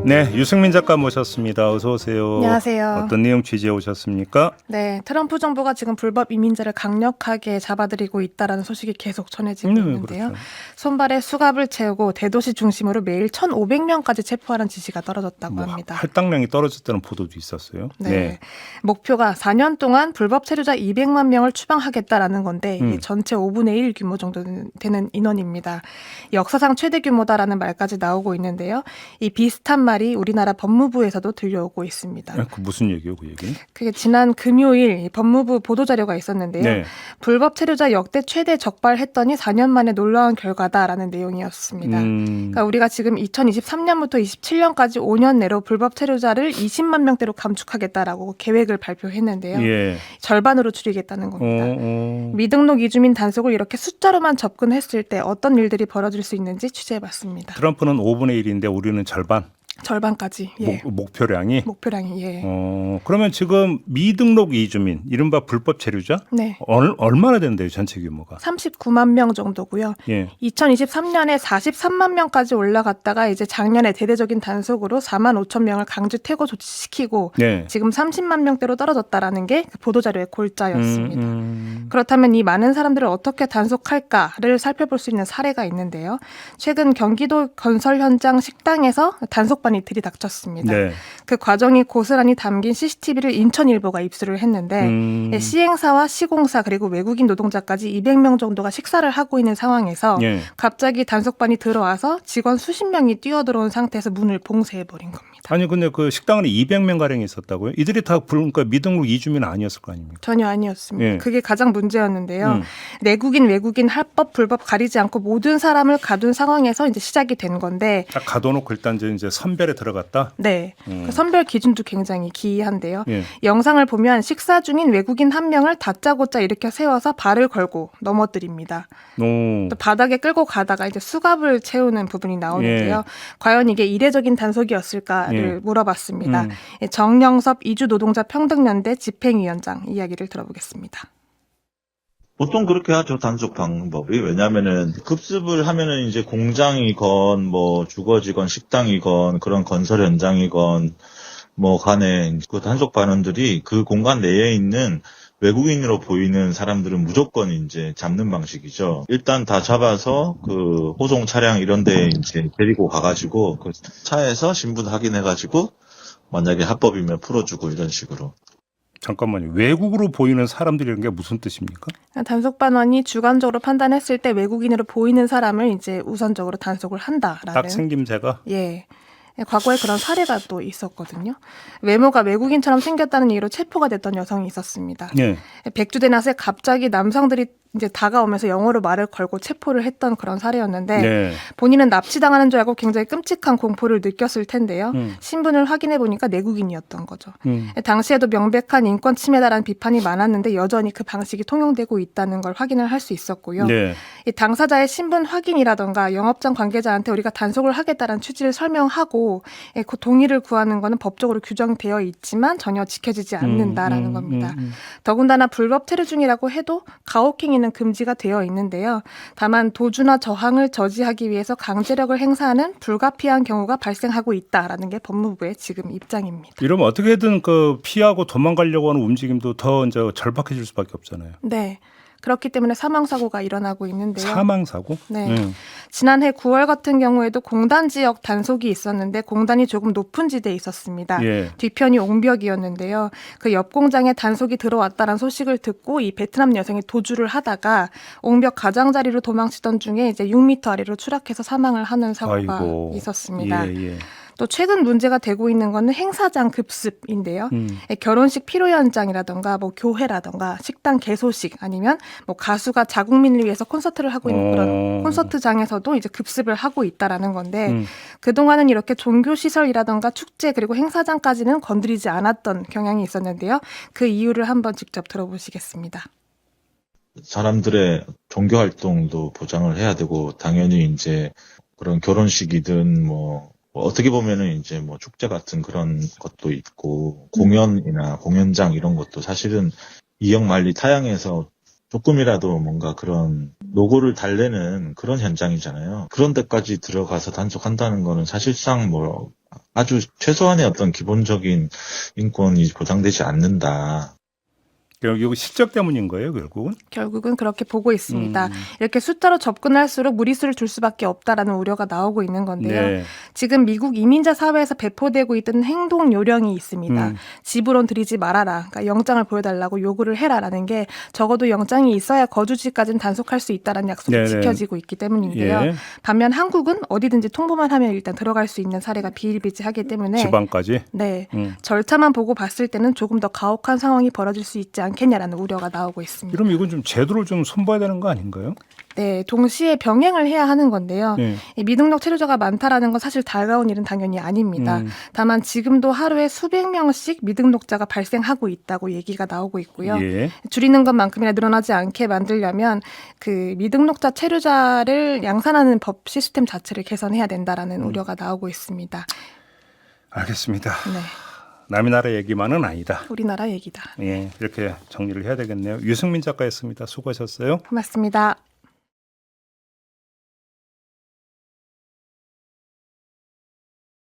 네, 유승민 작가 모셨습니다. 어서 오세요. 안녕하세요. 어떤 내용 취재해 오셨습니까? 네, 트럼프 정부가 지금 불법 이민자를 강력하게 잡아들이고 있다라는 소식이 계속 전해지고 있는데요. 그렇죠. 손발에 수갑을 채우고 대도시 중심으로 매일 1,500명까지 체포하는 지시가 떨어졌다고 합니다. 할당량이 떨어졌다는 보도도 있었어요. 네. 목표가 4년 동안 불법 체류자 200만 명을 추방하겠다라는 건데 이게 전체 5분의 1 규모 정도 되는 인원입니다. 역사상 최대 규모다라는 말까지 나오고 있는데요. 이 비슷한 말이 우리나라 법무부에서도 들려오고 있습니다. 그 무슨 얘기예요, 그 얘기? 그게 지난 금요일 법무부 보도자료가 있었는데요. 네. 불법 체류자 역대 최대 적발했더니 4년 만에 놀라운 결과다라는 내용이었습니다. 그러니까 우리가 지금 2023년부터 27년까지 5년 내로 불법 체류자를 20만 명대로 감축하겠다라고 계획을 발표했는데요. 예. 절반으로 줄이겠다는 겁니다. 어. 미등록 이주민 단속을 이렇게 숫자로만 접근했을 때 어떤 일들이 벌어질 수 있는지 취재해봤습니다. 트럼프는 5분의 1인데 우리는 절반. 절반까지. 예. 목표량이. 목표량이. 예. 그러면 지금 미등록 이주민, 이른바 불법 체류자? 네. 얼마나 된대요, 전체 규모가? 39만 명 정도고요. 예. 2023년에 43만 명까지 올라갔다가 이제 작년에 대대적인 단속으로 4만 5천 명을 강제 퇴거 조치시키고 네. 지금 30만 명대로 떨어졌다라는 게 보도자료의 골자였습니다. 그렇다면 이 많은 사람들을 어떻게 단속할까를 살펴볼 수 있는 사례가 있는데요. 최근 경기도 건설 현장 식당에서 단속반이 들이닥쳤습니다. 네. 그 과정이 고스란히 담긴 CCTV를 인천일보가 입수를 했는데 시행사와 시공사 그리고 외국인 노동자까지 200명 정도가 식사를 하고 있는 상황에서 예. 갑자기 단속반이 들어와서 직원 수십 명이 뛰어들어온 상태에서 문을 봉쇄해버린 겁니다. 아니 근데 그 식당에 200명 가량이 있었다고요? 이들이 다 그러니까 미등록 이주민 아니었을 거 아닙니까? 전혀 아니었습니다. 예. 그게 가장 문제였는데요. 내국인, 외국인, 합법, 불법 가리지 않고 모든 사람을 가둔 상황에서 이제 시작이 된 건데 딱 가둬놓고 일단 이제 선별에 들어갔다. 네. 그 선별 기준도 굉장히 기이한데요. 예. 영상을 보면 식사 중인 외국인 한 명을 다짜고짜 일으켜 세워서 발을 걸고 넘어뜨립니다. 오. 또 바닥에 끌고 가다가 이제 수갑을 채우는 부분이 나오는데요. 과연 이게 이례적인 단속이었을까를 물어봤습니다. 정영섭 이주노동자 평등연대 집행위원장 이야기를 들어보겠습니다. 보통 그렇게 하죠, 단속 방법이. 왜냐면은, 급습을 하면은 이제 공장이건, 뭐, 주거지건, 식당이건, 그런 건설 현장이건, 뭐, 간에, 그 단속 반원들이 그 공간 내에 있는 외국인으로 보이는 사람들은 무조건 이제 잡는 방식이죠. 일단 다 잡아서 그 호송 차량 이런 데 이제 데리고 가가지고, 그 차에서 신분 확인해가지고, 만약에 합법이면 풀어주고 이런 식으로. 잠깐만요. 외국으로 보이는 사람들이라는 게 무슨 뜻입니까? 단속반원이 주관적으로 판단했을 때 외국인으로 보이는 사람을 이제 우선적으로 단속을 한다라는. 딱 생김새가? 예. 과거에 그런 사례가 또 있었거든요. 외모가 외국인처럼 생겼다는 이유로 체포가 됐던 여성이 있었습니다. 예. 백주대 낮에 갑자기 남성들이 이제 다가오면서 영어로 말을 걸고 체포를 했던 그런 사례였는데 네. 본인은 납치당하는 줄 알고 굉장히 끔찍한 공포를 느꼈을 텐데요. 신분을 확인해 보니까 내국인이었던 거죠. 당시에도 명백한 인권 침해다라는 비판이 많았는데 여전히 그 방식이 통용되고 있다는 걸 확인을 할 수 있었고요. 네. 이 당사자의 신분 확인이라던가 영업장 관계자한테 우리가 단속을 하겠다는 취지를 설명하고 그 동의를 구하는 것은 법적으로 규정되어 있지만 전혀 지켜지지 않는다라는 겁니다. 더군다나 불법 체류 중이라고 해도 가혹행위는 금지가 되어 있는데요. 다만 도주나 저항을 저지하기 위해서 강제력을 행사하는 불가피한 경우가 발생하고 있다라는 게 법무부의 지금 입장입니다. 이러면 어떻게든 그 피하고 도망가려고 하는 움직임도 더 이제 절박해질 수밖에 없잖아요. 네. 그렇기 때문에 사망사고가 일어나고 있는데요. 사망사고? 네. 지난해 9월 같은 경우에도 공단 지역 단속이 있었는데 공단이 조금 높은 지대에 있었습니다. 예. 뒤편이 옹벽이었는데요. 그 옆 공장에 단속이 들어왔다는 소식을 듣고 이 베트남 여성이 도주를 하다가 옹벽 가장자리로 도망치던 중에 이제 6m 아래로 추락해서 사망을 하는 사고가 아이고. 있었습니다. 예, 예. 또 최근 문제가 되고 있는 거는 행사장 급습인데요. 결혼식 피로 현장이라던가 뭐 교회라던가 식당 개소식 아니면 뭐 가수가 자국민을 위해서 콘서트를 하고 있는 그런 콘서트장에서도 이제 급습을 하고 있다라는 건데 그동안은 이렇게 종교 시설이라던가 축제 그리고 행사장까지는 건드리지 않았던 경향이 있었는데요. 그 이유를 한번 직접 들어보시겠습니다. 사람들의 종교 활동도 보장을 해야 되고, 당연히 이제 그런 결혼식이든 뭐, 어떻게 보면은 이제 뭐 축제 같은 그런 것도 있고, 공연이나 공연장 이런 것도 사실은 이역만리 타향해서 조금이라도 뭔가 그런 노고를 달래는 그런 현장이잖아요. 그런 데까지 들어가서 단속한다는 거는 사실상 뭐 아주 최소한의 어떤 기본적인 인권이 보장되지 않는다. 결국 실적 때문인 거예요, 결국은. 결국은 그렇게 보고 있습니다. 이렇게 숫자로 접근할수록 무리수를 줄 수밖에 없다라는 우려가 나오고 있는 건데요. 네. 지금 미국 이민자 사회에서 배포되고 있던 행동 요령이 있습니다. 집으론 들이지 말아라. 그러니까 영장을 보여달라고 요구를 해라라는 게 적어도 영장이 있어야 거주지까지는 단속할 수 있다는 약속이 네네. 지켜지고 있기 때문인데요. 예. 반면 한국은 어디든지 통보만 하면 일단 들어갈 수 있는 사례가 비일비재하기 때문에 지방까지. 네, 절차만 보고 봤을 때는 조금 더 가혹한 상황이 벌어질 수 있지 않겠냐라는 우려가 나오고 있습니다. 그럼 이건 좀 제도를 좀 손봐야 되는 거 아닌가요? 네, 동시에 병행을 해야 하는 건데요. 네. 이 미등록 체류자가 많다라는 건 사실 달가운 일은 당연히 아닙니다. 다만 지금도 하루에 수백 명씩 미등록자가 발생하고 있다고 얘기가 나오고 있고요. 예. 줄이는 것만큼이나 늘어나지 않게 만들려면 그 미등록자 체류자를 양산하는 법 시스템 자체를 개선해야 된다라는 우려가 나오고 있습니다. 알겠습니다. 네, 남의 나라 얘기만은 아니다. 우리나라 얘기다. 예, 이렇게 정리를 해야 되겠네요. 유승민 작가였습니다. 수고하셨어요. 고맙습니다.